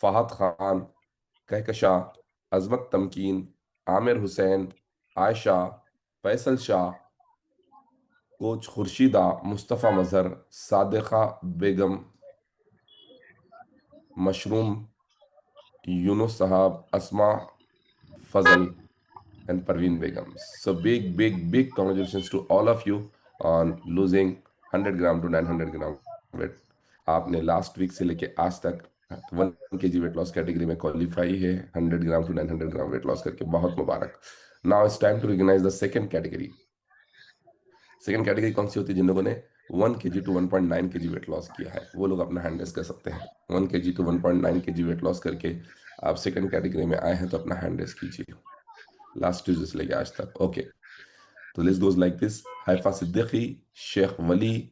फहद खान, कहकशां, अजमत Tamkeen, Aamir Hussain, Ayesha, Faisal Shah, coach खुर्शीदा, Mustafa मजहर, सादिका बेगम, mushroom, Yunus साहब, अस्मा फजल, and Parveen Begum. So big, big, big congratulations to all of you on losing 100 gram to 900 gram weight. आपने last week से लेके आज तक 1 kg weight loss category में qualify है, 100 gram to 900 gram weight loss करके, बहुत मुबारक। Now it's time to recognise the second category. Second category कौन सी होती है? जिन लोगों ने 1 kg to 1.9 kg weight loss किया है वो लोग अपना हैंड रेस कर सकते हैं। 1 kg to 1.9 kg weight loss करके आप सेकंड कैटेगरी में आए हैं तो अपना हैंड रेस कीजिए, लास्ट ट्यूजडे से लेके आज तक। ओके, तो list goes like this: Haifa Siddiqui, Sheikh Wali,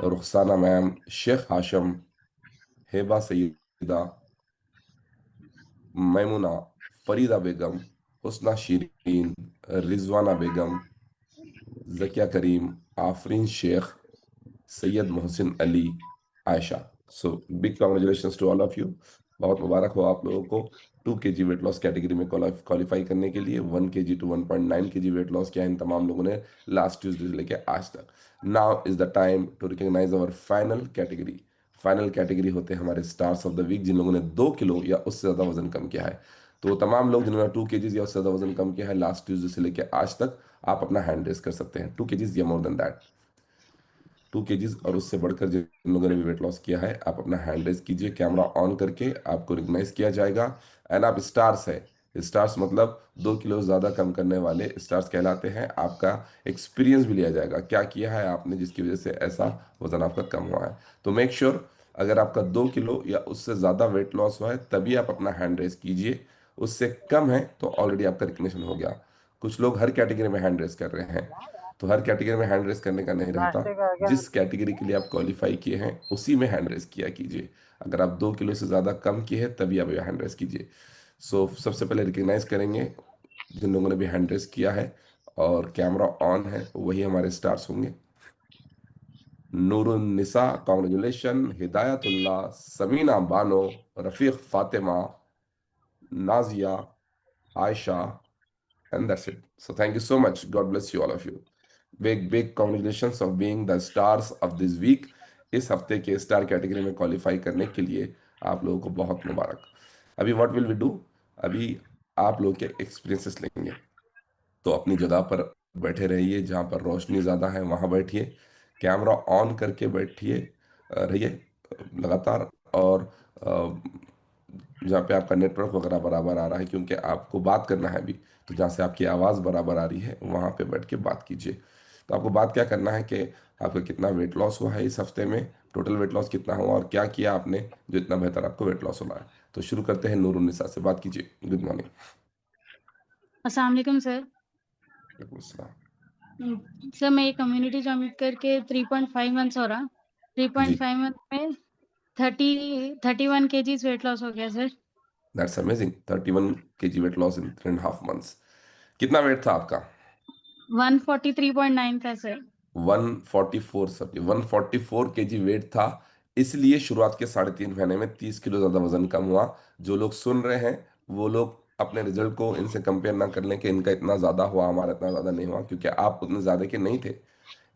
Rukhsana ma'am, Sheikh Hasham, Heba Saeeda, Maimuna, Farida Begum, Husna Shireen, Rizwana Begum, Zakia Karim, Afreen Sheikh, Syed Mohsin Ali, Ayesha. So big congratulation to all of you. बहुत मुबारक हो आप लोगों को 2 kg वेट लॉस कैटेगरी में क्वालिफाई करने के लिए। 1 kg to 1.9 kg weight loss किया इन तमाम लोगों ने लास्ट ट्यूसडे से लेके आज तक। Now is the time to recognise our final category. Final category होते हैं हमारे स्टार्स ऑफ द वीक, जिन लोगों ने 2 किलो या उससे ज़्यादा वजन कम किया है। तो वो तमाम लोग जिन्होंने 2 kg या उससे ज़्यादा वजन कम किया है लास्ट ट्यूसडे से लेके आज तक, आप अपना हैंड रेस कर सकते हैं। 2 kg या मोर देन दैट, 2 kg और उससे बढ़कर जिन लोगों ने भी वेट लॉस किया है, आप अपना हैंड रेस कीजिए कैमरा ऑन करके, आपको रिकग्नाइज किया जाएगा। एंड आप स्टार्स है। स्टार्स मतलब 2 किलो ज़्यादा कम करने वाले स्टार्स कहलाते हैं। आपका एक्सपीरियंस भी लिया जाएगा, क्या किया है आपने जिसकी वजह से ऐसा वजन आपका कम हुआ है। तो मेक श्योर अगर आपका 2 किलो या उससे ज़्यादा वेट लॉस हुआ है तभी आप अपना हैंड रेस कीजिए। उससे कम है तो ऑलरेडी आपका रिकग्निशन हो गया। कुछ लोग हर कैटेगरी में हैंड रेस कर रहे हैं, तो हर कैटेगरी में हैंड रेस करने का नहीं रहता। नाश्ते का आ गया। जिस कैटेगरी के लिए आप क्वालिफाई किए हैं उसी में हैंड रेस किया कीजिए। अगर आप 2 किलो से ज़्यादा कम किए हैं तभी आप हैंड रेस कीजिए। सो सबसे पहले रिकग्नाइज करेंगे जिन लोगों ने भी हैंड रेस किया है और कैमरा ऑन है वही हमारे स्टार्स होंगे। Noorunnisa, congratulation, Hidayatullah, Sameena Bano, Rafiq Fatima, Naziya, Ayesha, and that's it. So thank you so much. God bless you all of you. Big big congratulations of being the stars of this week. इस हफ्ते के स्टार कैटेगरी में क्वालिफाई करने के लिए आप लोगों को बहुत मुबारक। अभी व्हाट विल वी डू? अभी आप लोग के एक्सपीरियंसेस लेंगे। तो अपनी जगह पर बैठे रहिए, जहाँ पर रोशनी ज़्यादा है वहाँ बैठिए, कैमरा ऑन करके बैठिए, रहिए लगातार। और जहाँ पे आपका नेटवर्क वगैरह बराबर आ रहा है, क्योंकि आपको बात करना है अभी, तो जहाँ से आपकी आवाज़ बराबर आ रही है वहाँ पे बैठ के बात कीजिए। तो आपको बात क्या करना है कि आपका कितना वेट लॉस हुआ है इस हफ्ते में, टोटल वेट लॉस कितना हुआ और क्या किया आपने जो इतना बेहतर आपको वेट लॉस हो रहा है। तो शुरू करते हैं, नूरुन्निसा से बात कीजिए। Good morning. अस्सलाम वालेकुम सर। सर मैं ये कम्युनिटी ज्वाइन करके 3.5 मंथ्स हो रहा। जी, 3.5 मंथ में 31 केजीज वेट लॉस हो गया sir. That's amazing. 31 kg weight loss in 3.5 months। कितना वेट था आपका? 143.9 था सर। 144, सॉरी, 144 kg वेट था। इसलिए शुरुआत के 3.5 महीने में 30 किलो ज्यादा वजन कम हुआ। जो लोग सुन रहे हैं वो लोग अपने रिजल्ट को इनसे कंपेयर ना कर लें कि इनका इतना ज्यादा हुआ हमारा इतना ज्यादा नहीं हुआ, क्योंकि आप उतने ज्यादा के नहीं थे।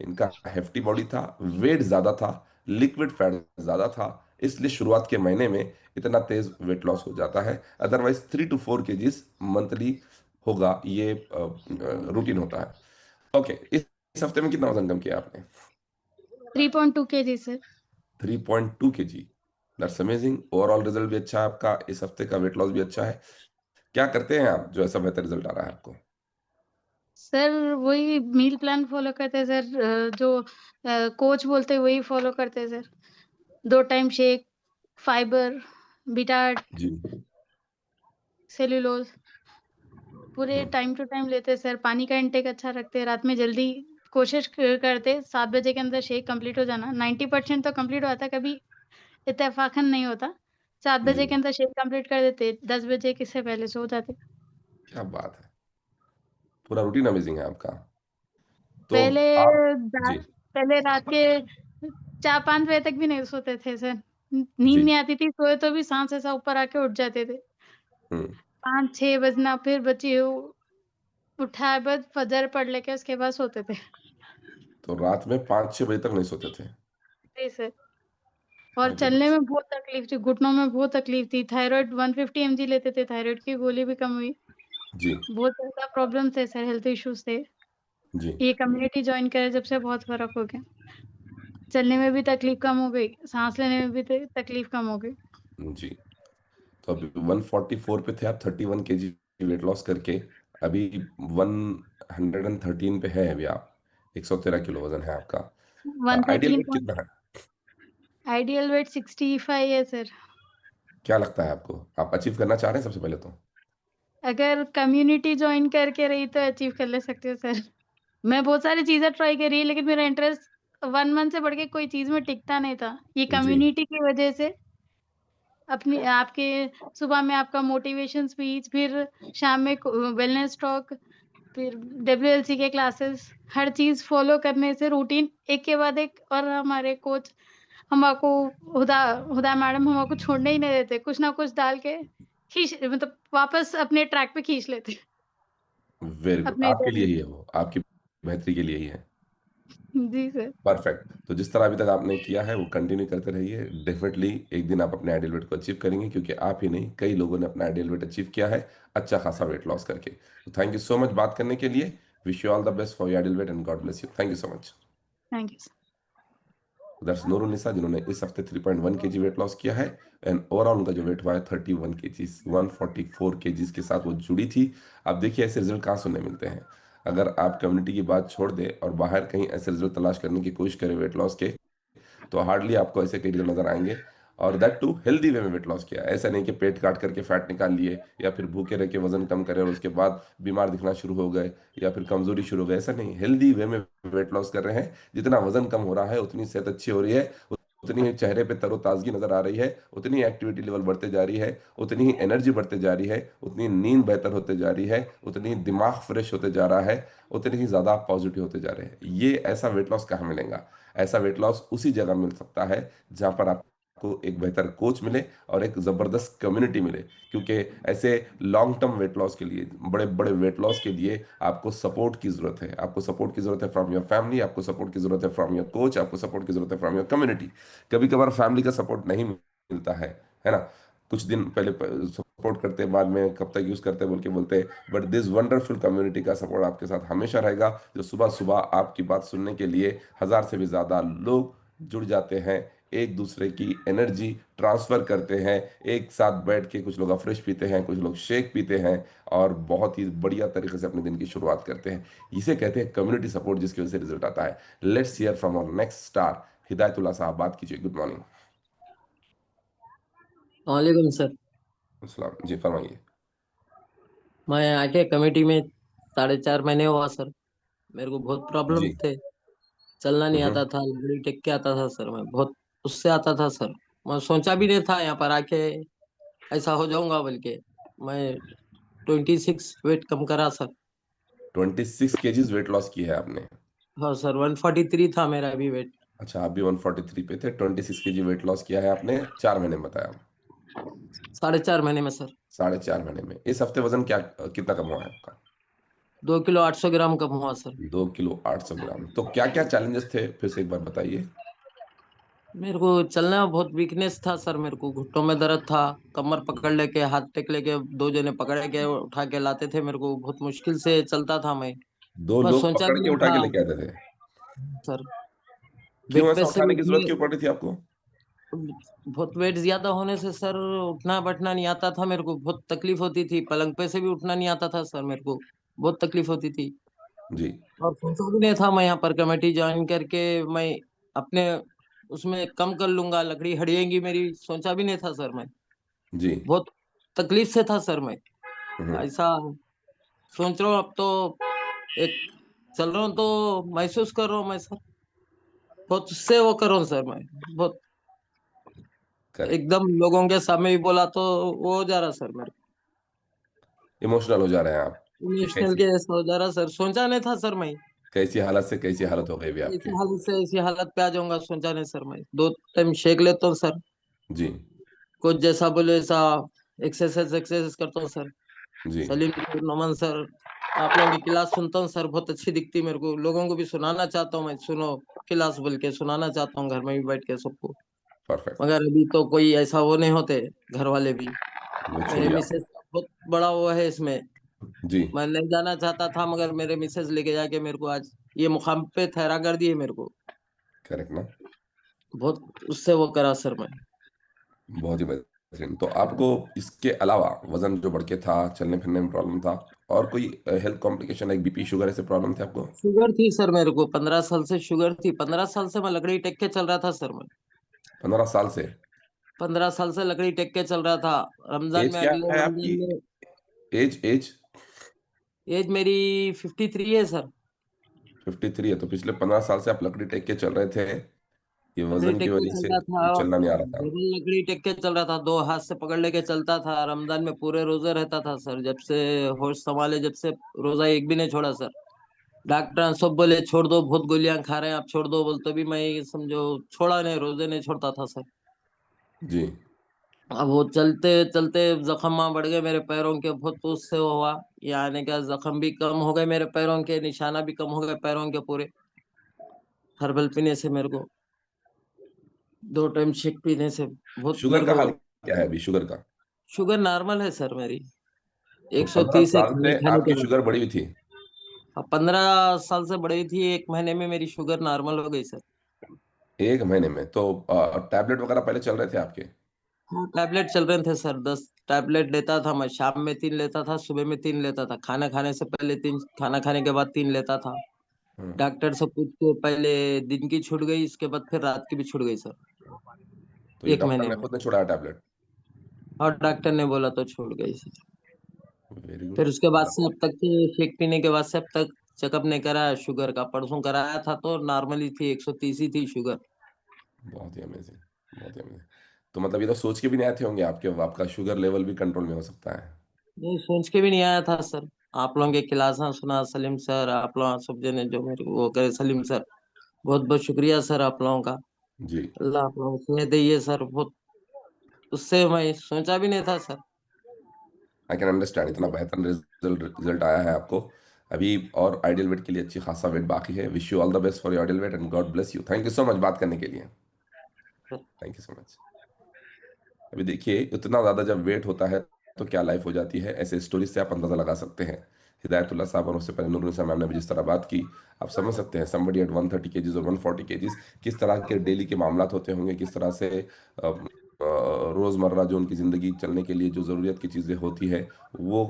इनका हेफ्टी बॉडी था, वेट ज्यादा था, लिक्विड फैट ज्यादा था, इसलिए शुरुआत के महीने में इतना तेज वेट लॉस हो जाता है। अदरवाइज 3 to 4 kg मंथली होगा, ये रूटीन होता है। ओके, इस हफ्ते में कितना वजन कम किया आपने? 3.2 KG sir. 3.2 kg। That's amazing. Overall result भी अच्छा है आपका, इस हफ्ते का वेट लॉस भी अच्छा है। क्या करते हैं आप जो ऐसा बेहतर रिजल्ट आ रहा है आपको? सर वही मील प्लान फॉलो करते हैं सर, जो कोच बोलते हैं वही फॉलो करते हैं sir. 2 time shake, fibre, beta जी। सेल्यूलोज पूरे हम्म। टाइम टू टाइम लेते हैं सर। पानी का इंटेक अच्छा रखते हैं, रात में जल्दी कोशिश करते 7 बजे के अंदर शेक कंप्लीट हो जाना। 90% तो कंप्लीट होता है, कभी इत्तेफाकन नहीं होता। 7 बजे जी, के अंदर शेक कंप्लीट कर देते, 10 बजे किससे पहले सो जाते। क्या बात है। पूरा रूटीन अमेजिंग है आपका। तो पहले आप, जी, रात पहले रात के 4-5 बजे तक भी नहीं सोते थे सर। नींद जी। नहीं आती थी, सोए तो भी साँस ऐसा ऊपर आके उठ जाते थे। हुँ। 5-6 बजना फिर बच्चे उठाए बाद फ़जर पढ़ लेके उसके बाद सोते थे। तो रात में 5-6 बजे तक नहीं सोते थे। जी सर। और माय चलने गुडनेस! में बहुत तकलीफ़ थी, घुटनों में बहुत तकलीफ़ थी, थायरॉइड 150 एमजी लेते थे, थायरॉइड की गोली भी कम हुई। जी, बहुत ज़्यादा प्रॉब्लम थे सर, हेल्थ इश्यूज़ थे। जी, ये कम्युनिटी जॉइन करे जब से बहुत फ़र्क हो गया। चलने में भी तकलीफ़ कम हो गई, साँस लेने में भी तकलीफ़ कम हो गई। जी। तो अभी 144 पे थे आप, 31 केजी वेट लॉस करके अभी 113 पे हैं अभी आप। 113 किलो वज़न है आपका। आइडियल वेट 113 कितना है? आइडियल वेट 65 है सर। क्या लगता है आपको? आप अचीव करना चाह रहे हैं सबसे पहले तो? अगर कम्युनिटी जॉइन करके रही तो अचीव कर ले सकती हूँ सर। मैं बहुत सारी चीज़ें ट्राई करी लेकिन मेरा इंटरेस्ट 1 मंथ से बढ़ के कोई चीज़ में टिकता नहीं था। ये जी, कम्युनिटी की वज़ह से अपनी आपके सुबह में आपका मोटिवेशन स्पीच, फिर शाम में वेलनेस टॉक, फिर डब्ल्यूएलसी के क्लासेस, हर चीज़ फ़ॉलो करने से रूटीन एक के बाद एक और हमारे कोच हमको हुदा हुदा मैडम हमको छोड़ने ही नहीं देते। कुछ ना कुछ डाल के खींच मतलब वापस अपने ट्रैक पे खींच लेते वेरी गुड। अपने आपके लिए जर्नी ही है वो, आपकी बेहतरी के लिए ही है। जी सर, परफेक्ट। तो जिस तरह अभी तक आपने किया है वो कंटिन्यू करते रहिए। डेफिनिटली एक दिन आप अपने आइडियल वेट को अचीव करेंगे, क्योंकि आप ही नहीं कई लोगों ने अपना आइडियल वेट अचीव किया है अच्छा खासा वेट लॉस करके। तो थैंक यू सो मच बात करने के लिए। Wish you all the best for your ideal weight and God bless you. Thank you so much. Thank you sir. That's Noorunnisa, जिन्होंने इस हफ्ते 3.1 केजी वेट लॉस किया है एंड ओवरऑल उनका जो वेट हुआ है 31 केजीज, 144 केजीज के साथ वो जुड़ी थी। अब देखिए ऐसे रिजल्ट कहाँ सुनने मिलते हैं। अगर आप कम्युनिटी की बात छोड़ दें और बाहर कहीं ऐसे रिजल्ट तलाश करने की कोशिश करें वेट लॉस के, तो हार्डली आपको ऐसे कई रिजल्ट नजर आएंगे। और दैट टू हेल्दी वे में वेट लॉस किया, ऐसा नहीं कि पेट काट करके फैट निकाल लिए या फिर भूखे रह के वजन कम करे और उसके बाद बीमार दिखना शुरू हो गए या फिर कमजोरी शुरू हो गई। ऐसा नहीं, हेल्दी वे में वेट लॉस कर रहे हैं। जितना वजन कम हो रहा है उतनी सेहत अच्छी हो रही है, उतनी ही चेहरे पे तरोताजगी नजर आ रही है, उतनी ही एक्टिविटी लेवल बढ़ते जा रही है, उतनी ही एनर्जी बढ़ते जा रही है, उतनी नींद बेहतर होते जा रही है, उतनी ही दिमाग फ्रेश होते जा रहा है, उतनी ही ज़्यादा आप पॉजिटिव होते जा रहे हैं। ये ऐसा वेट लॉस कहाँ मिलेगा? ऐसा वेट लॉस उसी जगह मिल सकता है जहाँ पर आपको एक बेहतर कोच मिले और एक ज़बरदस्त कम्युनिटी मिले। क्योंकि ऐसे लॉन्ग टर्म वेट लॉस के लिए, बड़े बड़े वेट लॉस के लिए आपको सपोर्ट की ज़रूरत है। आपको सपोर्ट की ज़रूरत है फ्रॉम योर फैमिली, आपको सपोर्ट की ज़रूरत है फ्रॉम योर कोच, आपको सपोर्ट की ज़रूरत है फ्रॉम योर कम्युनिटी। कभी कभार फैमिली का सपोर्ट नहीं मिलता है ना? कुछ दिन पहले सपोर्ट करते हैं, बाद में कब तक यूज़ करते हैं बोल के बोलते, बट दिस वंडरफुल कम्युनिटी का सपोर्ट आपके साथ हमेशा रहेगा। जो सुबह सुबह आपकी बात सुनने के लिए 1000 से भी ज़्यादा लोग जुड़ जाते हैं, एक दूसरे की एनर्जी ट्रांसफ़र करते हैं, एक साथ बैठ के कुछ लोग अफ्रेश पीते हैं, कुछ लोग शेक पीते हैं और बहुत ही बढ़िया तरीके से अपने दिन की शुरुआत करते हैं। इसे कहते हैं कम्युनिटी सपोर्ट, जिसकी वजह से रिजल्ट आता है। Let's hear from our next star Hidayatullah साहब, बात कीजिए। Good morning. वालेकुम सर। अस्सलाम जी, फरमाइए। मैं आके कमेटी में 4.5 महीने हुआ सर। मेरे को बहुत प्रॉब्लम जी। थे। चलना नहीं हम्म। आता था, लंगड़ी टेक के आता था सर। मैं बहुत उससे आता था सर। मैं सोचा भी नहीं था यहाँ पर आके ऐसा हो जाऊंगा, बल्कि मैं 26 वेट कम करा सर। 26 केजीज वेट लॉस की है आपने? हाँ सर, 143 था मेरा अभी वेट। अच्छा, आप भी 143 पे थे, 26 केजी वेट लॉस किया है आपने 4 महीने में, बताया? 4.5 महीने में सर। 4.5 महीने में। इस हफ्ते वजन क्या कितना कम हुआ है आपका? 2 किलो 800 ग्राम कम हुआ सर। 2 किलो 800 ग्राम। तो क्या क्या चैलेंजेस थे, फिर से एक बार बताइए। मेरे को चलने में बहुत वीकनेस था सर। मेरे को घुटनों में दर्द था। कमर पकड़ लेके, हाथ टेक लेके, दो जने पकड़ के उठा के लाते थे मेरे को। बहुत मुश्किल से चलता था मैं। दो मैं लोग सोचा पकड़ भी के नहीं उठा के था लेके आते थे? सर। क्यों बेड पे ऐसा से उठाने की जरूरत उठने, क्यों पड़ रही थी आपको? बहुत वेट ज्यादा होने से सर उठना बैठना नहीं आता था मेरे को। बहुत तकलीफ होती थी। पलंग पे से भी उठना नहीं आता था सर मेरे को। बहुत तकलीफ होती थी। जी, और सोचा भी नहीं था मैं यहाँ पर कमेटी ज्वाइन करके मैं अपने उसमें कम कर लूंगा, लकड़ी हड़िएगी मेरी। सोचा भी नहीं था सर मैं। जी। बहुत तकलीफ से था सर मैं। हम्म। ऐसा सोच रहा हूँ अब तो। एक चल रहा हूँ तो महसूस कर रहा हूँ मैं सर। बहुत उससे वो कर रहा हूँ सर मैं। बहुत करेक्ट। एकदम लोगों के सामने भी बोला तो वो हो जा रहा सर मेरे इमोशनल हो जा रहे हैं आप को। कि नेशनल कैसी के ऐसा हो जा रहा सर। सोचा नहीं था सर मैं कैसी हालत से कैसी हालत हो गई भी ऐसी आपकी। हालत से ऐसी हालत पे आ जाऊंगा। सोचा नहीं सर मैं। 2 टाइम शेक लेता हूँ सर। जी कुछ जैसा बोले ऐसा एक्सरसाइज करता हूँ सर। जी। सलीम सर, नमन सर, आप लोगों की क्लास सुनता हूँ सर, बहुत अच्छी दिखती मेरे को। लोगों को भी सुनाना चाहता हूँ मैं, सुनो क्लास बोल के सुनाना चाहता हूँ घर में भी बैठ के सबको। परफेक्ट। मगर अभी तो कोई ऐसा वो नहीं होते घर वाले भी। वो मेरे छोड़िए आप। मिसेज का बहुत बड़ा वो है इसमें। जी। मैं नहीं जाना चाहता था मगर मेरे मिसेज लेके जाके मेरे को आज ये मुकाम पे ठहरा कर दिए मेरे को। करेक्ट ना। बहुत उससे वो करा सर मैं। बहुत ही बेहतरीन। तो आपको इसके अलावा वजन जो बढ़ के था, चलने फिरने में प्रॉब्लम था, और कोई health complication like BP sugar ऐसे प्रॉब्लम थे आपको? शुगर थी सर मेरे को, 15 साल से शुगर थी। 15 साल से मैं लकड़ी टेक के चल रहा था सर मैं। 15 साल से? 15 साल से लकड़ी टेक के चल रहा था। रमजान एज में, क्या अगले है आपकी? रमजान में। एज? एज मेरी 53 है सर। 53 है? तो पिछले 15 साल से आप लकड़ी टेक के चल रहे थे, ये लकड़ी वजन की टेक के वजह चल से रहा था। चलना नहीं आ रहा था? डबल लकड़ी टेक के चल रहा था, 2 हाथ से पकड़ लेके चलता था। रमजान में पूरे रोजे रहता था सर, जब से होश संभाले जब से रोजा एक भी नहीं छोड़ा सर। डॉक्टर सब बोले छोड़ दो, बहुत गोलियां खा रहे हैं आप, छोड़ दो बोलते भी मैं समझो छोड़ा नहीं, रोजे नहीं छोड़ता था सर। जी। अब वो चलते चलते जख्म बढ़ गए मेरे पैरों के, बहुत उससे हुआ। यानी क्या, जख्म भी कम हो गए मेरे पैरों के, निशाना भी कम हो गए पैरों के पूरे। हर्बल पीने से मेरे को, 2 टाइम शेक पीने से बहुत शुगर मेरे का को। हाल क्या है अभी, शुगर का? शुगर नॉर्मल है सर मेरी, तो 130 है 15 साल खाने से खाने के आपकी बाद। शुगर बढ़ी हुई थी? अब 15 साल से बढ़ी थी, 1 महीने में मेरी शुगर नॉर्मल हो गई सर। 1 महीने में? तो टैबलेट वगैरह पहले चल रहे थे आपके? हाँ टैबलेट चल रहे थे सर, 10 टैबलेट लेता था मैं। शाम में 3 लेता था, सुबह में 3 लेता था, खाना खाने से पहले 3, खाना खाने के बाद 3 लेता था। हाँ। डॉक्टर से पूछ के पहले दिन की छूट गई, इसके बाद फिर रात की भी छूट गई सर, तो ये एक डॉक्टर महीने ने में। खुद ने छुड़ाया टैबलेट? और डॉक्टर ने बोला तो छूट गई सर। Very good. फिर उसके बाद से अब तक के शेक पीने के बाद से अब तक चेकअप नहीं कराया शुगर का। परसों कराया था तो नॉर्मली थी, 130 ही थी शुगर। बहुत ही अमेजिंग, बहुत ही अमेजिंग। तो मतलब ये तो सोच के भी नहीं आए थे होंगे आपके, आपका शुगर लेवल भी कंट्रोल में हो सकता है? नहीं सोच के भी नहीं आया था सर। आप लोगों के क्लास सुना, सलीम सर, आप लोग सब जने जो मेरे को वो करे, सलीम सर, बहुत बहुत शुक्रिया सर आप लोगों का। जी। अल्लाह आप लोगों को दे सर, बहुत उससे मैं सोचा भी नहीं था सर। आई कैन अंडरस्टैंड, इतना बेहतर रिजल्ट रिजल्ट आया है आपको। अभी और आइडियल वेट के लिए अच्छी खासा वेट बाकी है। Wish you all the best for your ideal weight and God bless you. Thank you so much बात करने के लिए। Thank you so much. अभी देखिए, इतना ज़्यादा जब वेट होता है तो क्या लाइफ हो जाती है, ऐसे स्टोरी से आप अंदाज़ा लगा सकते हैं। हिदायतुल्लाह साहब और उससे पहले नूरुन्निसा मैम ने भी जिस तरह बात की, आप समझ सकते हैं समबडी एट 130 केजीज और 140 केजीज किस तरह के डेली के मामलात होते होंगे, किस तरह से रोज़मर्रा जो उनकी ज़िंदगी चलने के लिए जो ज़रूरत की चीज़ें होती है, वो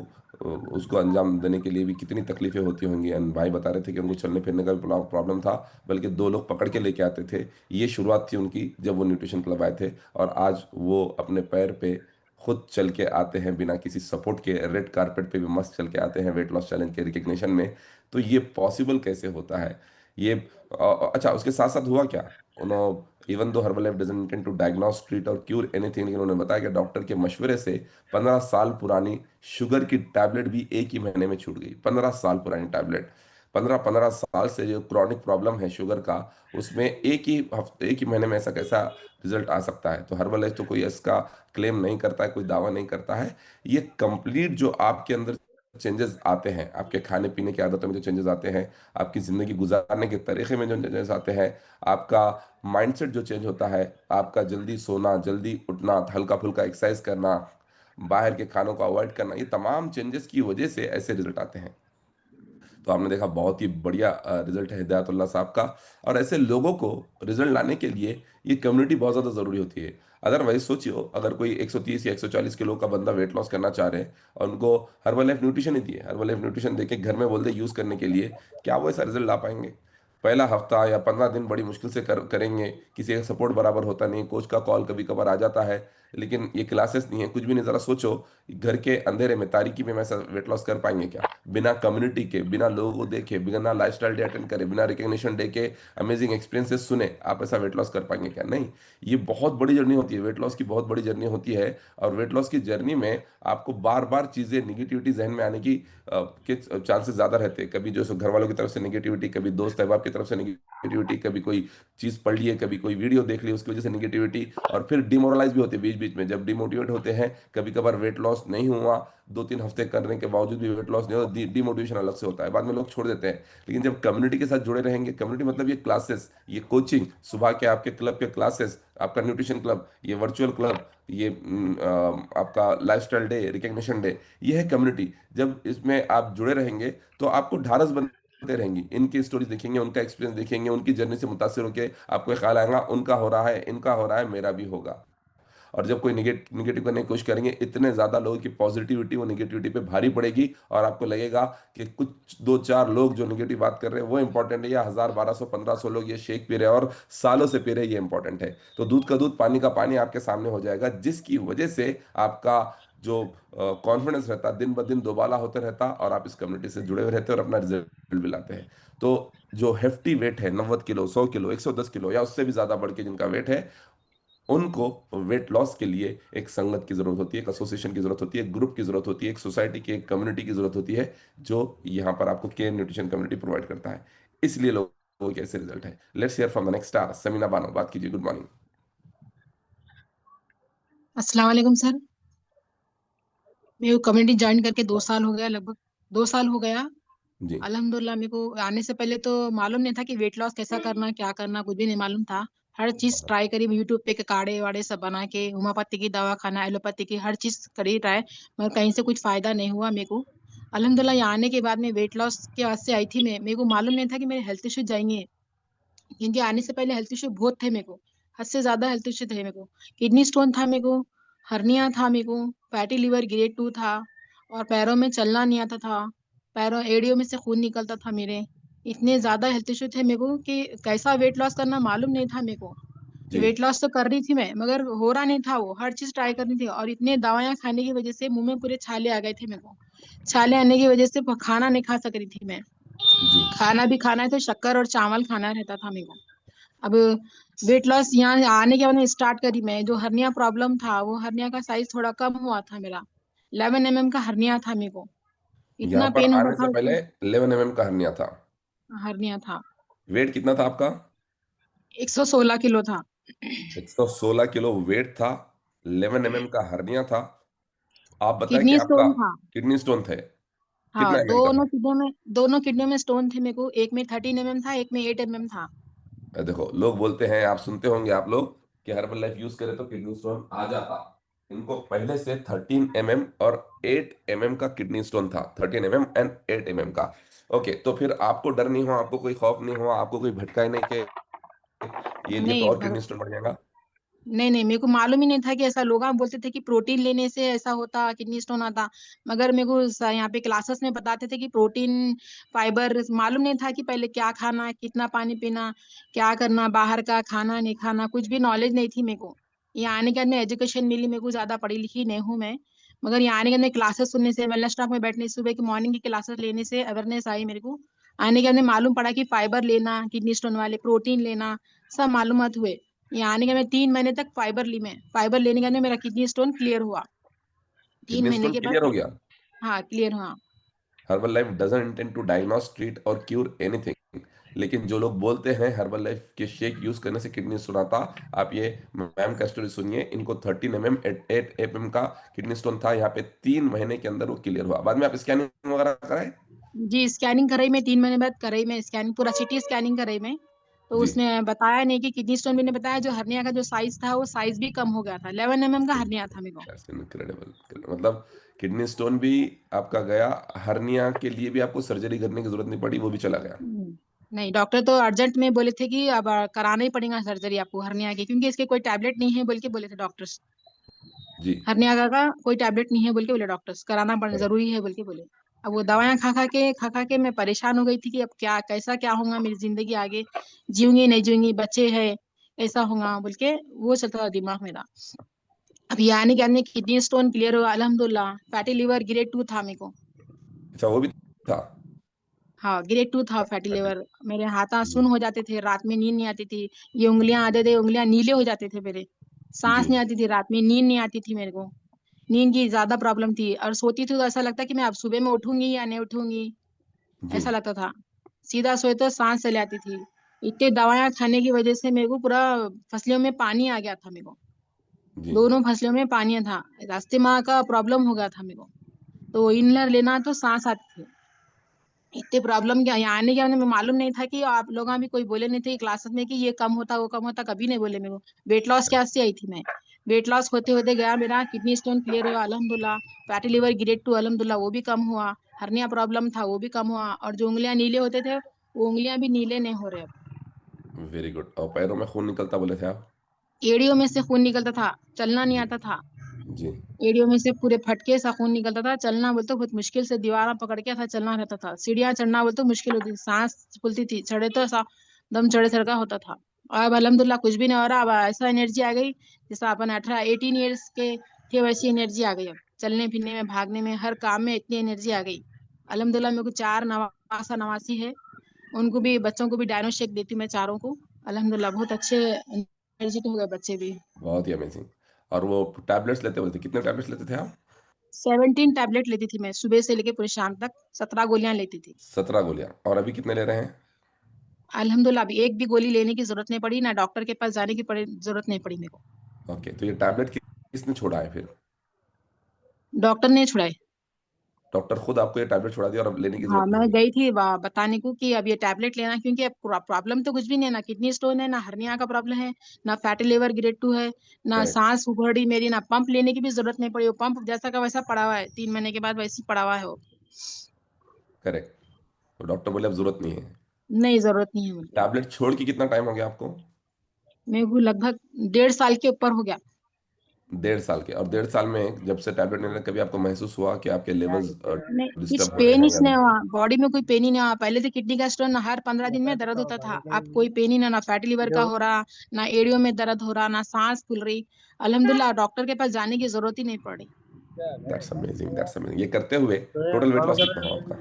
उसको अंजाम देने के लिए भी कितनी तकलीफ़ें होती होंगी। एंड भाई बता रहे थे कि उनको चलने फिरने का भी प्रॉब्लम था, बल्कि 2 लोग पकड़ के लेके आते थे। ये शुरुआत थी उनकी जब वो न्यूट्रिशन क्लब आए थे, और आज वो अपने पैर पे खुद चल के आते हैं बिना किसी सपोर्ट के, रेड कारपेट पे भी मस्त चल के आते हैं वेट लॉस चैलेंज के रिकग्निशन में। तो ये पॉसिबल कैसे होता है? ये अच्छा, उसके साथ साथ हुआ क्या, उन्होंने even though Herbalife doesn't intend to diagnose treat और क्यूर एनीथिंग, लेकिन उन्होंने बताया कि डॉक्टर के मशवरे से 15 साल पुरानी शुगर की टैबलेट भी एक ही महीने में छूट गई। 15 साल पुरानी टैबलेट, 15 15 साल से जो क्रॉनिक प्रॉब्लम है शुगर का, उसमें एक ही हफ्ते, एक ही महीने में ऐसा कैसा रिजल्ट आ सकता है? तो हर्बल लाइफ तो कोई इसका क्लेम नहीं करता है, कोई दावा नहीं करता है। ये कंप्लीट जो आपके अंदर चेंजेस आते हैं, आपके खाने पीने की आदतों में जो चेंजेस आते हैं, आपकी ज़िंदगी गुजारने के तरीके में जो चेंजेस आते हैं, आपका माइंडसेट जो चेंज होता है, आपका जल्दी सोना, जल्दी उठना, हल्का फुल्का एक्सरसाइज करना, बाहर के खानों को अवॉइड करना, ये तमाम चेंजेस की वजह से ऐसे रिजल्ट आते हैं। तो आपने देखा बहुत ही बढ़िया रिजल्ट है हिदायतुल्लाह साहब का। और ऐसे लोगों को रिजल्ट लाने के लिए ये कम्युनिटी बहुत ज़्यादा ज़रूरी होती है। अदरवाइज सोचियो, अगर कोई 130 या 140 किलो का बंदा वेट लॉस करना चाह रहे हैं और उनको हर्बल लाइफ न्यूट्रिशन ही दिए, हर्बल लाइफ न्यूट्रिशन देके घर में बोल दे यूज़ करने के लिए, क्या वो ऐसा रिजल्ट ला पाएंगे? पहला हफ्ता या 15 दिन बड़ी मुश्किल से करेंगे, किसी का सपोर्ट बराबर होता नहीं, कोच का कॉल कभी कभार आ जाता है, लेकिन ये क्लासेस नहीं है, कुछ भी नहीं। ज़रा सोचो, घर के अंधेरे में, तारीकी में हम ऐसा वेट लॉस कर पाएंगे क्या? बिना कम्युनिटी के, बिना लोगों को देखे, बिना लाइफस्टाइल डे अटेंड करे, बिना रिकग्निशन डे के अमेजिंग एक्सपीरियंसेस सुने, आप ऐसा वेट लॉस कर पाएंगे क्या? नहीं। ये बहुत बड़ी जर्नी होती है, वेट लॉस की बहुत बड़ी जर्नी होती है। और वेट लॉस की जर्नी में आपको बार बार चीज़ें, निगेटिविटी जहन में आने की के चांसेस ज़्यादा रहते हैं। कभी जो सो घर वालों की तरफ से निगेटिविटी, कभी दोस्त अहबाब की तरफ से निगेटिविटी, कभी कोई चीज़ पढ़ ली है, कभी कोई वीडियो देख ली उसकी वजह से निगेटिविटी, और फिर डिमोरलाइज भी होते हैं बीच बीच में। जब डिमोटिवेट होते हैं, कभी कभार वेट लॉस नहीं हुआ, 2-3 हफ्ते करने के बावजूद भी वेट लॉस नहीं हुआ, डिमोटिवेशन अलग से होता है, बाद में लोग छोड़ देते हैं। लेकिन जब कम्युनिटी के साथ जुड़े रहेंगे, कम्युनिटी मतलब ये क्लासेस, ये कोचिंग, सुबह के आपके क्लब के क्लासेस, आपका न्यूट्रिशन क्लब, ये वर्चुअल क्लब, ये आपका लाइफस्टाइल डे, रिकग्निशन डे, ये है कम्युनिटी। जब इसमें आप जुड़े रहेंगे तो आपको ढारस बनते रहेंगी, इनकी स्टोरीज देखेंगे, उनका एक्सपीरियंस देखेंगे, उनकी जर्नी से मुतासिर होकर आपको ख्याल आएगा उनका हो रहा है, इनका हो रहा है, मेरा भी होगा। और जब कोई निगेटिव करने की कोशिश करेंगे, इतने ज़्यादा लोगों की पॉजिटिविटी वो निगेटिविटी पे भारी पड़ेगी, और आपको लगेगा कि कुछ 2-4 लोग जो निगेटिव बात कर रहे हैं वो इंपॉर्टेंट है, या 1000, 1200, 1500 लोग ये शेक पी रहे हैं और सालों से पी रहे हैं, ये इंपॉर्टेंट है। तो दूध का दूध, पानी का पानी आपके सामने हो जाएगा, जिसकी वजह से आपका जो कॉन्फिडेंस रहता, दिन ब दिन दोबाला होते रहता, और आप इस कम्युनिटी से जुड़े हुए रहते हैं और अपना रिजल्ट भी लाते हैं। तो जो हेफ्टी वेट है, 90 किलो, 100 किलो, 110 किलो या उससे भी ज़्यादा बढ़ के जिनका वेट है, उनको वेट लॉस के लिए एक संगत की जरूरत होती है, एक एसोसिएशन की जरूरत होती है, एक ग्रुप की जरूरत होती है, एक सोसाइटी की, एक कम्युनिटी की जरूरत होती है, जो यहाँ पर आपको केयर न्यूट्रिशन कम्युनिटी प्रोवाइड करता है। इसलिए लोगों के ऐसे रिजल्ट है। Let's hear from the next star, Samina Bano, बात कीजिए। Good morning. अस्सलाम वालेकुम सर। मैं कम्युनिटी ज्वाइन करके 2 साल हो गया, लगभग 2 साल हो गया। जी। अल्हम्दुलिल्लाह मेरे को आने से पहले तो मालूम नहीं था कि वेट लॉस कैसा करना, क्या करना, कुछ भी नहीं मालूम था। हर चीज ट्राई करी यूट्यूब पे के काढ़े वाड़े सब बना के, होम्योपैथी की दवा खाना, एलोपैथी की हर चीज करी ट्राई, मगर कहीं से कुछ फायदा नहीं हुआ मेरे को। अल्हम्दुलिल्लाह यहाँ आने के बाद में वेट लॉस के वास्ते आई थी मैं, मेरे को मालूम नहीं था कि मेरे हेल्थ इश्यू जाएंगे, क्योंकि आने से पहले हेल्थ इश्यू बहुत थे मेरे को, हद से ज्यादा हेल्थ इश्यू थे मेरे को। किडनी स्टोन था मेरे को, हर्निया था मेरे को, फैटी लिवर ग्रेड 2 था, और पैरों में चलना नहीं आता था, पैरों एड़ियों में से खून निकलता था मेरे। इतने ज्यादा हेल्थ इश्यू थे मेरे को कि कैसा वेट लॉस करना मालूम नहीं था मेरे को। जी। वेट लॉस तो कर रही थी मैं, मगर हो रहा नहीं था, वो हर चीज ट्राई करनी थी, और इतने दवाइयां खाने की वजह से मुंह में पूरे छाले आ गए थे मेरे को। छाले आने की वजह से खाना नहीं खा सक रही थी मैं। जी। खाना भी खाना है तो शक्कर और चावल खाना रहता था मेरे को। अब वेट लॉस यहाँ आने के बाद में स्टार्ट करी मैं, जो हर्निया प्रॉब्लम था, वो हर्निया का साइज थोड़ा कम हुआ था मेरा। 11 mm का हर्निया था मेरे को, यहाँ इतना पर पेन होता आने से था पहले उसमें। 11 mm का हर्निया था। हर्निया था। वेट कितना था आपका? 116 किलो था। 116 किलो वेट था, 11 mm का हर्निया था। आप बताएं कि किडनी आपका स्टोन था। किडनी स्टोन थे, हाँ, कितना mm का था? दोनों किडनियों में स्टोन थे मेरे को, एक में 13 mm था, एक में 8 mm था। देखो, लोग बोलते हैं, आप सुनते होंगे आप लोग, कि हर्बल लाइफ यूज करे तो किडनी स्टोन आ जाता। इनको पहले से 13 mm और 8 mm का किडनी स्टोन था, 13 mm एंड 8 mm का। ओके, तो फिर आपको डर नहीं हुआ, आपको कोई खौफ नहीं हुआ, आपको कोई भटका ही नहीं कि ये तो नहीं, और किडनी स्टोन बढ़ जाएगा? नहीं नहीं, मेरे को मालूम ही नहीं था कि ऐसा, लोग बोलते थे कि प्रोटीन लेने से ऐसा होता, किडनी स्टोन आता। मगर मेरे को यहाँ पे क्लासेस में बताते थे कि प्रोटीन, फाइबर, मालूम नहीं था कि पहले क्या खाना, कितना पानी पीना, क्या करना, बाहर का खाना नहीं खाना, कुछ भी नॉलेज नहीं थी मेरे को। यहाँ आने के बाद में एजुकेशन मिली मेरे को, ज्यादा पढ़ी लिखी नहीं हूँ मैं, मगर यहाँ आने के बाद में क्लासेस सुनने से, वेलनेस टॉक में बैठने से, सुबह की मॉर्निंग की क्लासेस लेने से अवेयरनेस आई मेरे को। आने के बाद में मालूम पड़ा कि फाइबर लेना, किडनी स्टोन वाले प्रोटीन लेना, सब मालूमात हुए। यहाँ आने के मैं 3 महीने तक फाइबर ली मैं, फाइबर लेने के बाद में मेरा किडनी स्टोन क्लियर हुआ। तीन किडनी महीने स्टोन के बाद क्लियर हो गया? हाँ, क्लियर हुआ। Herbalife doesn't intend to diagnose, treat और क्यूर एनीथिंग। लेकिन जो लोग बोलते हैं हर्बल लाइफ के शेक यूज करने से किडनी स्टोन आता, आप ये मैम का स्टोरी सुनिए। इनको 13 mm 8 mm का किडनी स्टोन था, यहाँ पे 3 महीने के अंदर वो क्लियर हुआ। बाद में आप स्कैनिंग वगैरह कराए? जी, स्कैनिंग कराई मैं, 3 महीने बाद कराई मैं स्कैनिंग, पूरा सिटी स्कैनिंग कराई मैं। तो जी। उसने बताया नहीं कि किडनी स्टोन, मैंने बताया जो हर्निया का जो साइज था, वो साइज भी कम हो गया था, 11 mm का हर्निया था मेरे को। इनक्रेडिबल। मतलब किडनी स्टोन भी आपका गया, हर्निया के लिए भी आपको सर्जरी करने की जरूरत नहीं पड़ी, वो भी चला गया। नहीं, डॉक्टर तो अर्जेंट में बोले थे कि अब कराना ही पड़ेगा सर्जरी आपको हर्निया की, क्योंकि इसके कोई टैबलेट नहीं है बोल के बोले थे डॉक्टर्स। जी। हर्निया का कोई टैबलेट नहीं है बोल के बोले डॉक्टर्स, कराना पड़ जरूरी है बोल के बोले। अब वो दवाएं खा खा के मैं परेशान हो गई थी कि अब क्या, कैसा क्या होगा मेरी जिंदगी आगे, जीऊंगी नहीं जीऊंगी, बच्चे हैं, ऐसा होगा बोल के वो चलता था दिमाग मेरा। अब यानी कि हमने किडनी स्टोन क्लियर हुआ अल्हम्दुलिल्लाह। फैटी लिवर ग्रेड 2 था मेरे को। अच्छा वो भी था। हाँ ग्रेड 2 था फैटी फैटी। लिवर। मेरे हाथ सुन्न हो जाते थे, रात में नींद नहीं आती थी। ये उंगलियां आधे थे, उंगलियां नीले हो जाते थे मेरे। जी सांस नहीं आती थी रात में, नींद नहीं आती थी मेरे को। नींद की ज्यादा प्रॉब्लम थी, और सोती थी तो ऐसा लगता कि मैं अब सुबह में उठूंगी या नहीं उठूंगी, जी ऐसा लगता था। सीधा सोए तो सांस चली आती थी। इतनी दवाएं खाने की वजह से मेरे को पूरा फसलियों में पानी आ गया था मेरे को। जी दोनों फसलियों में पानी था। रास्ते माँ का प्रॉब्लम हो गया था मेरे को। तो इनलर लेना तो सांस आती थी। इतने प्रॉब्लम क्या यहाँ आने के बाद में मालूम नहीं था कि आप लोग भी कोई बोले नहीं थे क्लासेस में कि ये कम होता वो कम होता, कभी नहीं बोले मेरे को। वेट लॉस क्या से आई थी मैं। वेट लॉस होते होते गया, मेरा किडनी स्टोन क्लियर हुआ अल्हम्दुलिल्लाह। फैटी लिवर ग्रेड 2 अल्हम्दुलिल्लाह वो भी कम हुआ। हर्निया प्रॉब्लम था वो भी कम हुआ, और जो उंगलियां नीले होते थे वो उंगलियां भी नीले नहीं हो रहे अब। Very good. और पैरों में खून निकलता बोले थे आप? एड़ियों में से खून निकलता था, चलना नहीं जी आता था। जी एड़ियों में से पूरे फटके सा खून निकलता था। चलना बोलते बहुत मुश्किल से दीवार पकड़ के ऐसा चलना रहता था। सीढ़ियां चढ़ना बोलते मुश्किल होती थी, सांस फूलती थी, चढ़े तो ऐसा दम चढ़े चढ़का होता था। अब अल्हम्दुलिल्लाह कुछ भी नहीं हो रहा। अब ऐसा एनर्जी आ गई जैसा अपन 18 18 ईयर्स के थे, वैसी एनर्जी आ गई। अब चलने फिरने में, भागने में, हर काम में इतनी एनर्जी आ गई अल्हम्दुलिल्लाह। मेरे को 4 नवासा नवासी है, उनको भी, बच्चों को भी डायनो शेक देती हूँ मैं चारों को। अल्हम्दुलिल्लाह बहुत अच्छे एनर्जी हो गए बच्चे भी। बहुत ही अमेजिंग। और वो टैबलेट्स लेते बोले थे, कितने टैबलेट्स लेते थे आप? 17 टैबलेट लेती थी मैं, सुबह से लेके पूरे शाम तक 17 गोलियां लेती थी। 17 गोलियां। और अभी कितने ले रहे हैं? अल्हम्दुलिल्लाह अभी एक भी गोली लेने की जरूरत नहीं पड़ी, ना डॉक्टर के पास जाने की जरूरत नहीं पड़ी मेरे को। ओके, तो ये टैबलेट किसने छोड़ा है फिर? डॉक्टर ने छुड़ाए। डॉक्टर खुद आपको ये टैबलेट छोड़ा दिया और अब लेने की हाँ जरूरत नहीं मैं हुई? गई थी बताने को कि अब ये टैबलेट लेना, क्योंकि अब प्रॉब्लम तो कुछ भी नहीं है, ना किडनी स्टोन है, ना हर्निया का प्रॉब्लम है, ना फैटी लिवर ग्रेड 2 है, ना करेक्ट। सांस उखड़ी मेरी, ना पंप लेने की भी जरूरत नहीं पड़ी। वो पंप जैसा का वैसा पड़ा हुआ है, 3 महीने के बाद वैसे ही पड़ा हुआ है वो। करेक्ट। तो डॉक्टर बोले अब जरूरत नहीं है। नहीं जरूरत नहीं है मुझे। टैबलेट छोड़ के कितना टाइम हो गया आपको? मेरे को लगभग 1.5 साल के ऊपर हो गया। 1.5 साल के। और 1.5 साल में जब से टैबलेट लेने कभी आपको महसूस हुआ कि आपके लेवल्स नहीं कुछ डिस्टर्ब हो रहे पेन हैं ही या? नहीं हुआ, बॉडी में कोई पेन ही नहीं हुआ। पहले तो किडनी का स्टोन हर 15 दिन में दर्द होता था, अब कोई पेन ही नहीं, ना फैटी लिवर का हो रहा, ना एड़ियों में दर्द हो रहा, ना सांस फूल रही। अल्हम्दुलिल्लाह डॉक्टर के पास जाने की जरूरत ही नहीं पड़ी। That's amazing, that's amazing. ये करते हुए टोटल वेट लॉस कितना हुआ आपका?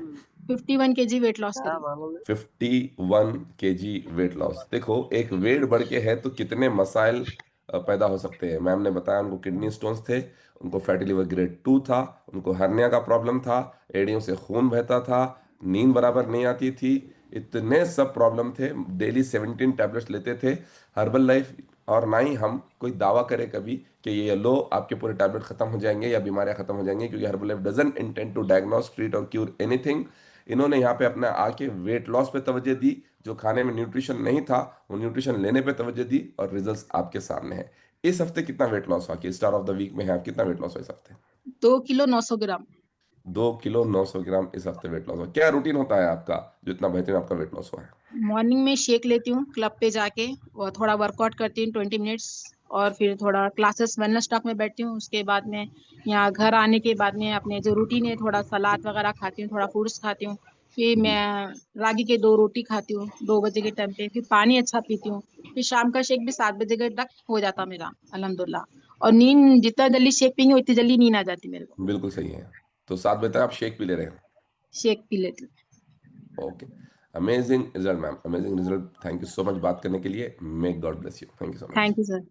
51 kg वेट लॉस करी। 51 केजी वेट लॉस। देखो, एक वेट बढ़ के है तो कितने मसाइल पैदा हो सकते हैं। मैम ने बताया उनको किडनी स्टोन्स थे, उनको फैटी लिवर ग्रेड 2 था, उनको हर्निया का प्रॉब्लम था, एड़ियों से खून बहता था, नींद बराबर नहीं आती थी, इतने सब प्रॉब्लम थे। डेली 17 टैबलेट्स लेते थे। हर्बल लाइफ, और ना ही हम कोई दावा करें कभी कि ये लो आपके पूरे टैबलेट खत्म हो जाएंगे या बीमारियां खत्म हो जाएंगी, क्योंकि Herbalife doesn't intend to diagnose, treat और क्यूर एनीथिंग। इन्होंने यहाँ पे अपने आके वेट लॉस पे तवज्जो दी, जो खाने में न्यूट्रिशन नहीं था वो न्यूट्रिशन लेने पे तवज्जो दी, और रिजल्ट्स आपके सामने हैं। इस हफ्ते कितना वेट लॉस हुआ? कि स्टार ऑफ द वीक में है आप, कितना वेट लॉस हुआ इस हफ्ते? 2 किलो 900 ग्राम। 2 किलो 900 ग्राम इस हफ्ते वेट लॉस हुआ। क्या रूटीन होता है आपका जो इतना बेहतरीन आपका वेट लॉस हुआ है? मॉर्निंग में शेक लेती हूँ क्लब पे जाके, और थोड़ा वर्कआउट करती हूँ 20 मिनट्स, और फिर थोड़ा क्लासेस वेलनेस स्टॉक में बैठती हूँ। उसके बाद में यहाँ घर आने के बाद में अपने जो रूटीन है, थोड़ा सलाद वगैरह खाती हूँ, थोड़ा फ्रूट्स खाती हूँ। फिर जी मैं रागी के 2 रोटी खाती हूँ 2 बजे के टाइम पे। फिर पानी अच्छा पीती हूँ। फिर शाम का शेक भी 7 बजे के तक हो जाता मेरा अल्हम्दुलिल्लाह। और नींद जितना जल्दी शेक पीएंगे उतनी जल्दी नींद आ जाती मेरे को। बिल्कुल सही है। तो 7 बजे तक आप शेक पी ले रहे हैं? शेक पी लेती हूँ। Okay. Amazing result ma'am, amazing result. Thank you so much बात करने के लिए। May God bless you. Thank you so much. Thank you sir.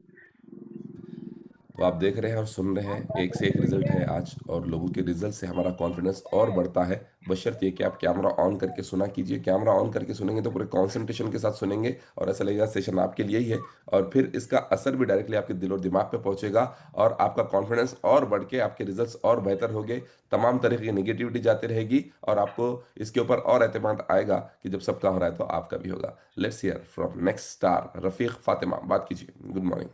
तो आप देख रहे हैं और सुन रहे हैं, एक से एक रिजल्ट है आज, और लोगों के रिजल्ट से हमारा कॉन्फिडेंस और बढ़ता है। बशर्ते कि आप कैमरा ऑन करके सुना कीजिए। कैमरा ऑन करके सुनेंगे तो पूरे कंसंट्रेशन के साथ सुनेंगे, और ऐसा लगेगा सेशन आपके लिए ही है। और फिर इसका असर भी डायरेक्टली आपके दिल और दिमाग पे पहुंचेगा, और आपका कॉन्फिडेंस और बढ़ के आपके रिजल्ट्स और बेहतर होंगे। तमाम तरह की निगेटिविटी जाती रहेगी, और आपको इसके ऊपर और एतमाद आएगा कि जब सबका हो रहा है तो आपका भी होगा। Let's hear from next star Rafiq Fatima, बात कीजिए। Good morning.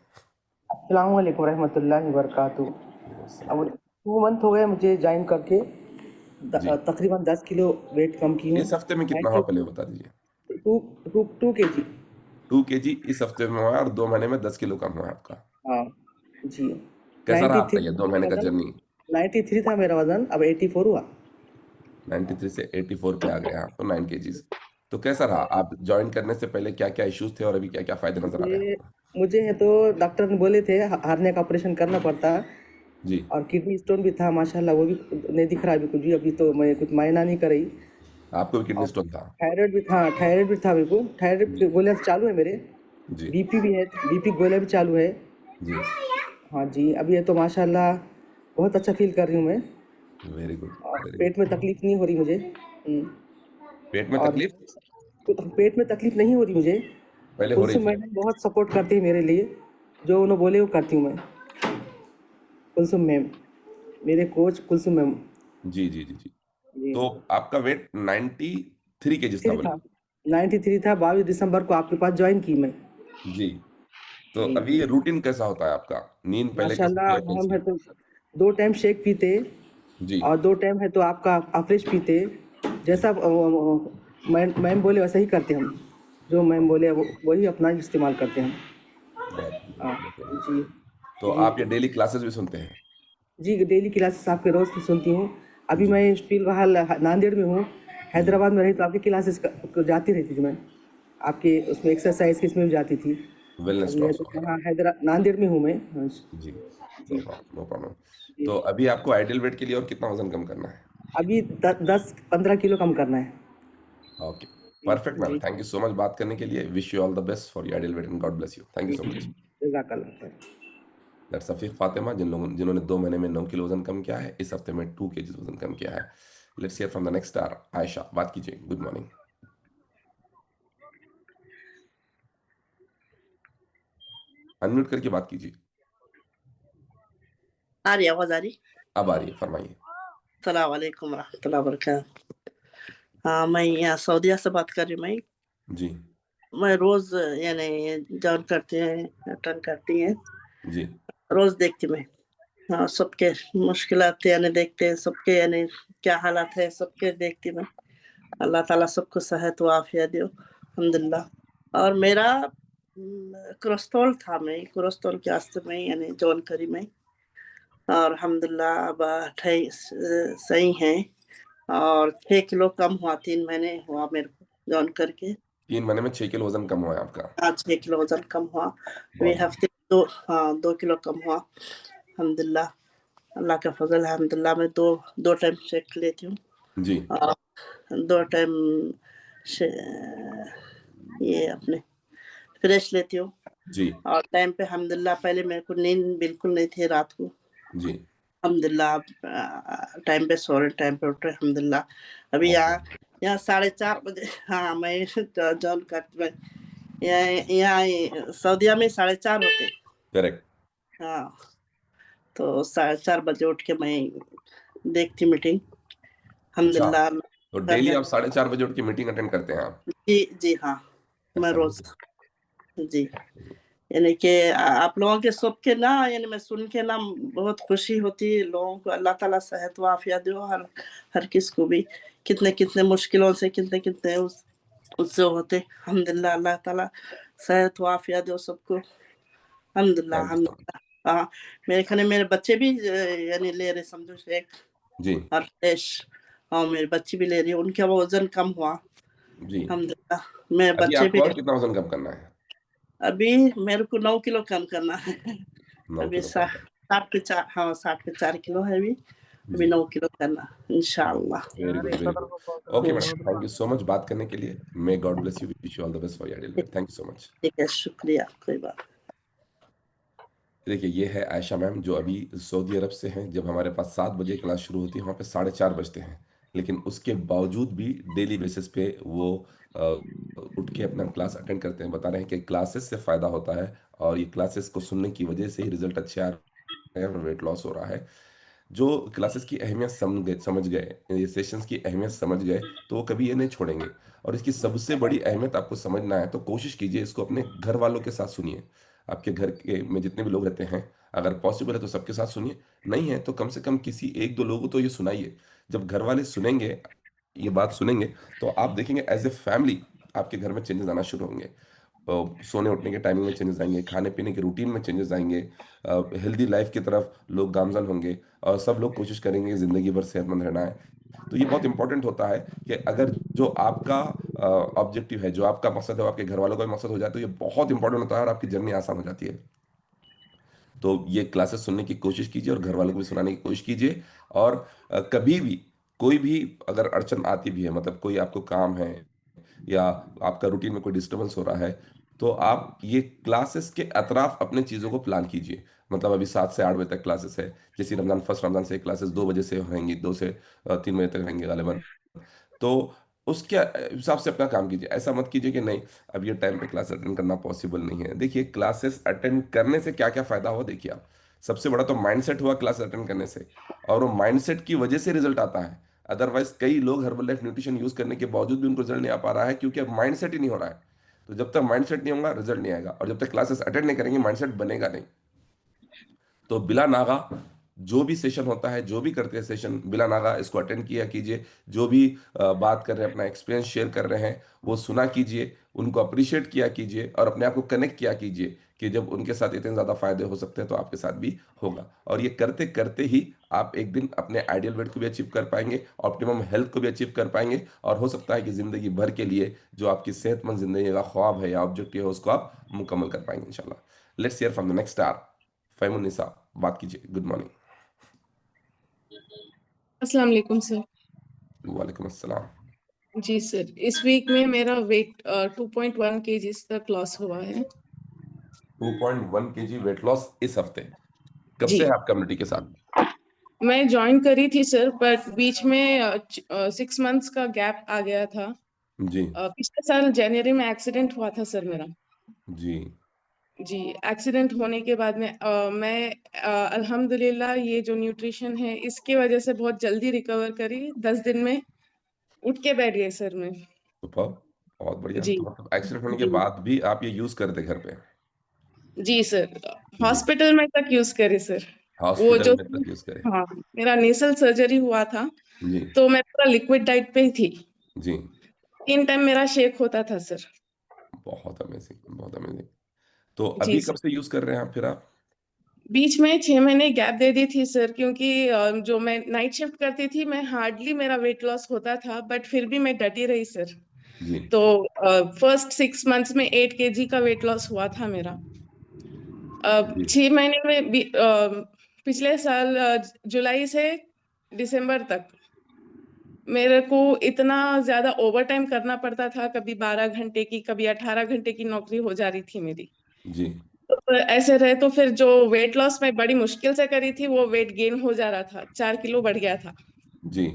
अस्सलामुअलैकुम रहमतुल्लाहि वबरकातुहू। अब 2 मंथ हो गए मुझे ज्वाइन करके। जी, तकरीबन 10 किलो वेट कम की हूँ। इस हफ्ते में कितना हुआ पहले बता दीजिए। 2 kg। 2 kg इस हफ्ते में हुआ है, और 2 महीने में 10 किलो कम हुआ है आपका। हाँ जी। कैसा रहा 93 आपका ये था 2 महीने मेरा का वजन। जर्नी? 93 था मेरा वजन, अब 84 हुआ। 93 से 84 पे आ गए आप, तो 9 kgs। तो कैसा रहा? आप ज्वाइन करने से पहले क्या क्या इश्यूज थे और अभी क्या क्या फायदे नजर आ रहे हैं मुझे आपको? मुझे है तो डॉक्टर ने बोले थे हार्निया का ऑपरेशन करना पड़ता, जी और किडनी स्टोन भी था माशाल्लाह, वो भी नहीं दिख रहा अभी कुछ भी, अभी तो मैं कुछ मायना नहीं कर रही। आपको भी किडनी और स्टोन था? थायराइड भी था, थायराइड भी था मेरे को, थायराइड की गोलियां चालू है मेरे, जी बीपी भी है, बीपी गोलियां भी चालू है। जी, हाँ जी, अभी ये तो माशाल्लाह बहुत अच्छा फील कर रही हूँ मैं, वेरी गुड और वेरी पेट गुड। में तकलीफ नहीं हो रही मुझे। पेट में और तकलीफ पेट में तकलीफ नहीं हो रही मुझे। पहले हो रही कुलसुम थी? मैडम बहुत सपोर्ट करती है मेरे लिए, जो उन्होंने बोले वो करती हूँ मैं। कुलसुम मैम, मेरे कोच कुलसुम मैम। जी जी जी जी। जी, तो आपका वेट 93 केजीज था 3 बोले? था, 93 था। 22 दिसंबर को आपके पास ज्वाइन की मैं। जी। तो जी, अभी रूटीन कैसा होता है आपका? नींद पहले कैसी थी माशाल्लाह और हम है कैसी? तो 2 टाइम शेक पीते, जी और 2 टाइम है तो आपका अफ्रेश पीते। जी। जैसा मैम बोले वैसा ही करते हम, जो मैम बोले वो वही अपना इस्तेमाल करते हैं बहुत हम। बहुत बहुत बढ़िया। जी तो जी आप ये डेली क्लासेस भी सुनते हैं? जी, डेली क्लासेस आपके रोज़ की सुनती हूँ। अभी जी मैं फिलहाल नांदेड़ में हूँ, जी हैदराबाद में रही तो आपकी क्लासेस जाती रहती थी मैं, आपके उसमें एक्सरसाइज की इसमें भी जाती थी। वेलनेस अभी है क्लास तो वगैरह। यहाँ नांदेड़ में हूँ मैं। हाँ जी, नो जी प्रॉब्लम नो प्रॉब्लम। जी। तो अभी आपको आइडियल वेट के लिए और कितना वजन कम करना है? अभी 10-15 किलो कम करना है। ओके, जी परफेक्ट मैम। जी थैंक यू सो मच बात करने के लिए। Wish you all the best for your ideal weight and God bless you. Thank you so much. जज़ाकल्लाह खैर। दैट्स सफीक फातिमा, जिन्होंने 2 महीने में 9 किलो वजन कम किया है, इस हफ्ते में 2 केजी वजन कम किया है। Let's hear from the next star Ayesha. बात कीजिए। Good morning. अनम्यूट करके बात कीजिए। आ रही आवाज आ रही? अब आ रही है, फरमाइए। सलाम वालेकुम रहमतुल्लाह वबरकातुहू। हाँ, मैं यहाँ सऊदीया से बात कर रही हूँ। जी मैं रोज यानी जॉइन करती हैं, अटेंड करती हैं, जी रोज देखती मैं। हाँ, सबके मुश्किलात यानी देखते हैं, सबके यानी क्या हालात है सबके देखती मैं। अल्लाह ताला सबको सेहत व आफियत दो, अल्हम्दुलिल्लाह। और मेरा कोलेस्ट्रॉल था, मैं कोलेस्ट्रॉल के वास्ते में यानी जॉइन करी मैं, और अल्हम्दुलिल्लाह अब सही है। और 6 किलो कम हुआ, 3 महीने हुआ मेरे को जॉइन करके। 3 महीने में 6 किलो वजन कम हुआ है आपका? आज 6 किलो वजन कम हुआ। अभी बहुत हफ्ते 2 किलो कम हुआ, अल्हम्दुलिल्लाह। अल्लाह का फजल है, अल्हम्दुलिल्लाह। मैं दो टाइम शेक लेती हूँ, जी और 2 टाइम ये अपने फ्रेश लेती हूँ। जी और टाइम पे अल्हम्दुलिल्लाह, पहले मेरे को नींद बिल्कुल नहीं थी रात को, जी। अल्हम्दुलिल्लाह। टाइम पे सो रहे, टाइम पे उठ रहे, अल्हम्दुलिल्लाह। अभी बहुत यहाँ 4:30 बजे, हाँ मैं जॉइन करती मैं। यहाँ सऊदीया में 4:30 होते। करेक्ट। हाँ, तो 4:30 बजे उठ के मैं देखती मीटिंग, अच्छा, अल्हम्दुलिल्लाह। तो कर डेली है। आप 4:30 बजे उठ के मीटिंग अटेंड करते हैं आप? जी जी, हाँ मैं दैट्स रोज। अमेजिंग। जी, यानी कि आप लोगों के सबके ना, यानी मैं सुन के ना बहुत खुशी होती है। लोगों को अल्लाह ताला सेहत व आफियत दो, हर किस को भी। कितने कितने मुश्किलों से, कितने कितने उससे होते, अल्हम्दुलिल्लाह। अल्लाह ताला सेहत व आफियत दो सबको, अल्हम्दुलिल्लाह थैंक यू सो मच। अल्हम्दुलिल्लाह। हाँ, मेरे खाने मेरे बच्चे भी यानी ले रहे, समझो शेख जी और फ्रेश। हाँ, मेरे बच्चे भी ले रही है, उनका वजन कम हुआ, जी। अल्हम्दुलिल्लाह। मेरे अभी बच्चे आपको भी, और कितना वजन कम करना है? अभी मेरे को 9 किलो कम करना है। 9 अभी किलो कम करना 60 पे 4, हाँ 60 पे 4 किलो है अभी। है। अभी जी 9 किलो करना इंशाअल्लाह। Very good very good. Okay madam, thank you so much बात करने के लिए। May God bless you. Wish you all the best for your ideal wait. Thank you so much. ठीक है, शुक्रिया, कोई बात। देखिए, ये है आयशा मैम, जो अभी सऊदी अरब से हैं। जब हमारे पास 7 बजे क्लास शुरू होती है, वहाँ पे 4:30 बजते हैं, लेकिन उसके बावजूद भी डेली बेसिस पे वो उठ के अपना क्लास अटेंड करते हैं। बता रहे हैं कि क्लासेस से फ़ायदा होता है, और ये क्लासेस को सुनने की वजह से ही रिजल्ट अच्छे आ रहे हैं और वेट लॉस हो रहा है। जो क्लासेस की अहमियत समझ गए, ये सेशंस की अहमियत समझ गए, तो वो कभी ये नहीं छोड़ेंगे। और इसकी सबसे बड़ी अहमियत आपको समझना है तो कोशिश कीजिए इसको अपने घर वालों के साथ सुनिए। आपके घर के में जितने भी लोग रहते हैं, अगर पॉसिबल है तो सबके साथ सुनिए, नहीं है तो कम से कम किसी 1-2 लोगों को तो ये सुनाइए। जब घर वाले सुनेंगे, ये बात सुनेंगे, तो आप देखेंगे एज ए फैमिली आपके घर में चेंजेस आना शुरू होंगे। सोने उठने के टाइमिंग में चेंजेस आएंगे, खाने पीने के रूटीन में चेंजेस आएंगे, हेल्दी लाइफ की तरफ लोग गामजन होंगे, और सब लोग कोशिश करेंगे ज़िंदगी भर सेहतमंद रहना है। तो ये बहुत इंपॉर्टेंट होता है कि अगर जो आपका ऑब्जेक्टिव है, जो आपका मकसद है, वो आपके घर वालों का भी मकसद हो जाए, तो ये बहुत इंपॉर्टेंट होता है और आपकी जर्नी आसान हो जाती है। तो ये क्लासेस सुनने की कोशिश कीजिए और घर वालों को भी सुनाने की कोशिश कीजिए। और कभी भी कोई भी अगर अड़चन आती भी है, मतलब कोई आपको काम है या आपका रूटीन में कोई डिस्टरबेंस हो रहा है, तो आप ये क्लासेस के अतराफ अपने चीज़ों को प्लान कीजिए। मतलब अभी 7 से 8 बजे तक क्लासेस है, जैसे रमजान, फर्स्ट रमजान से क्लासेस 2 बजे से होंगी, 2 से 3 बजे तक रहेंगे गालिबा। तो उसके हिसाब से अपना काम कीजिए। ऐसा मत कीजिए कि नहीं अब ये टाइम पे क्लास अटेंड करना पॉसिबल नहीं है। देखिए क्लासेस अटेंड करने से क्या क्या फायदा हुआ, देखिए आप, सबसे बड़ा तो माइंडसेट हुआ क्लास अटेंड करने से, और वो माइंडसेट की वजह से रिजल्ट आता है। अदरवाइज कई लोग हर्बल लाइफ न्यूट्रिशन यूज करने के बावजूद भी उनको रिजल्ट नहीं आ पा रहा है, क्योंकि अब माइंडसेट ही नहीं हो रहा है। तो जब तक माइंडसेट नहीं होगा रिजल्ट नहीं आएगा, और जब तक क्लासेस अटेंड नहीं करेंगे माइंडसेट बनेगा नहीं। तो बिला नागा जो भी सेशन होता है, जो भी करते हैं सेशन, बिला नागा इसको अटेंड किया कीजिए। जो भी बात कर रहे हैं, अपना एक्सपीरियंस शेयर कर रहे हैं, वो सुना कीजिए, उनको अप्रिशिएट किया कीजिए और अपने आप को कनेक्ट किया कीजिए कि जब उनके साथ इतने ज़्यादा फायदे हो सकते हैं तो आपके साथ भी होगा। और ये करते करते ही आप एक दिन अपने आइडियल वेट को भी अचीव कर पाएंगे, ऑप्टिमम हेल्थ को भी अचीव कर पाएंगे, और हो सकता है कि ज़िंदगी भर के लिए जो आपकी सेहतमंद ज़िंदगी का ख्वाब है या ऑब्जेक्टिव है उसको आप मुकम्मल कर पाएंगे इंशाल्लाह। Let's hear from the next star Faimunnisa, बात कीजिए। Good morning. अस्सलाम वालेकुम सर। वालेकुम अस्सलाम। जी सर, इस वीक में मेरा वेट 2.1 केजीज तक लॉस हुआ है। 2.1 kg वेट लॉस इस हफ्ते, कब जी से है आप कम्युनिटी के साथ? मैं ज्वाइन करी थी सर, बट बीच में 6 मंथ्स का गैप आ गया था। जी पिछले साल जनवरी में एक्सीडेंट हुआ था सर मेरा। जी जी, एक्सीडेंट होने के बाद में मैं अल्हम्दुलिल्लाह ये जो न्यूट्रिशन है इसकी वजह से बहुत जल्दी रिकवर करी। 10 दिन में उठ के बैठ गई सर मैं। सुपर, बहुत बढ़िया। जी तो मतलब एक्सीडेंट होने के जी बाद भी आप ये यूज करते घर पे? जी सर, जी, हॉस्पिटल में तक यूज करे सर। वो हॉस्पिटल जो, में तक यूज करें? हाँ, मेरा नेसल सर्जरी हुआ था जी तो मैं पूरा लिक्विड डाइट पे ही थी। जी, 3 टाइम मेरा शेक होता था सर। बहुत अमेजिंग, बहुत अमेजिंग। तो जी अभी कब सर, से यूज कर रहे हैं आप फिर आप? बीच में 6 महीने गैप दे दी थी सर, क्योंकि जो मैं नाइट शिफ्ट करती थी मैं हार्डली मेरा वेट लॉस होता था, बट फिर भी मैं डटी रही सर। जी तो फर्स्ट 6 मंथ्स में 8 केजी का वेट लॉस हुआ था मेरा। जी 6 महीने में पिछले साल जुलाई से दिसंबर तक मेरे को इतना ज्यादा ओवर टाइम करना पड़ता था, कभी 12 घंटे की, कभी 18 घंटे की नौकरी हो जा रही थी मेरी। जी तो ऐसे रहे तो फिर जो वेट लॉस मैं बड़ी मुश्किल से करी थी वो वेट गेन हो जा रहा था, 4 किलो बढ़ गया था। जी,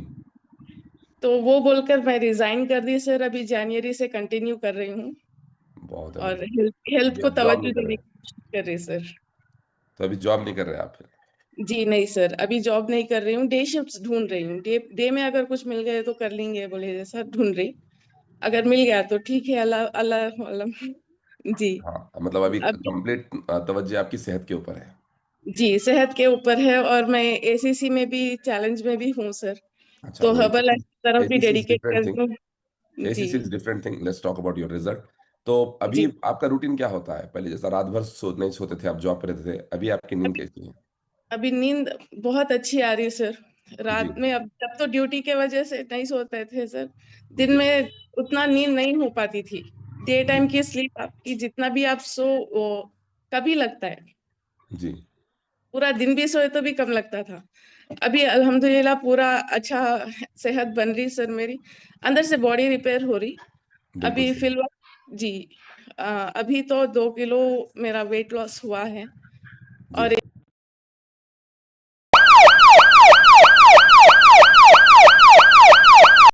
तो वो बोलकर मैं रिजाइन कर दी सर। अभी जनवरी से कंटिन्यू कर रही हूँ बहुत और अमेजिंग। हेल्थ अभी को आप जॉब तवज्जो नहीं कर देने रहे? की कोशिश कर रही सर। तो अभी जॉब नहीं कर रहे आप फिर? जी नहीं सर, अभी जॉब नहीं कर रही हूँ, डे शिफ्ट ढूंढ रही हूँ। डे में अगर कुछ मिल गए तो कर लेंगे बोले जैसा ढूंढ रही। अगर मिल गया तो ठीक है, अल्लाह अल्लाह आलम। जी हाँ, मतलब अभी अभी, कंप्लीट तवज्जो आपकी सेहत के ऊपर है। जी सेहत के ऊपर है, और मैं एसीसी में भी चैलेंज में भी हूँ सर। अच्छा, तो वो हर्बल लाइफ की तरफ भी एसीसी इज डेडिकेट डिफरेंट कर थिंग। दूँ। जी ACC is different thing, let's talk about your result. तो अभी जी आपका रूटीन क्या होता है? पहले जैसा रात भर नहीं सोते थे, आप जॉब पे रहते थे, अभी आपकी नींद अभी कैसी है? अभी नींद बहुत अच्छी आ रही है सर। जी रात में अब तब तो ड्यूटी के वजह से नहीं सोते थे सर। दिन जी में उतना नींद नहीं हो पाती थी। डे जी टाइम की स्लीप आपकी जितना भी आप सो वो कभी लगता है, जी, पूरा दिन भी सोए तो भी कम लगता था। अभी अल्हम्दुलिल्लाह पूरा अच्छा सेहत बन रही सर मेरी, अंदर से बॉडी रिपेयर हो रही। बिल्कुल अभी सही। फिलहाल जी, अभी तो 2 किलो मेरा वेट लॉस हुआ है। जी और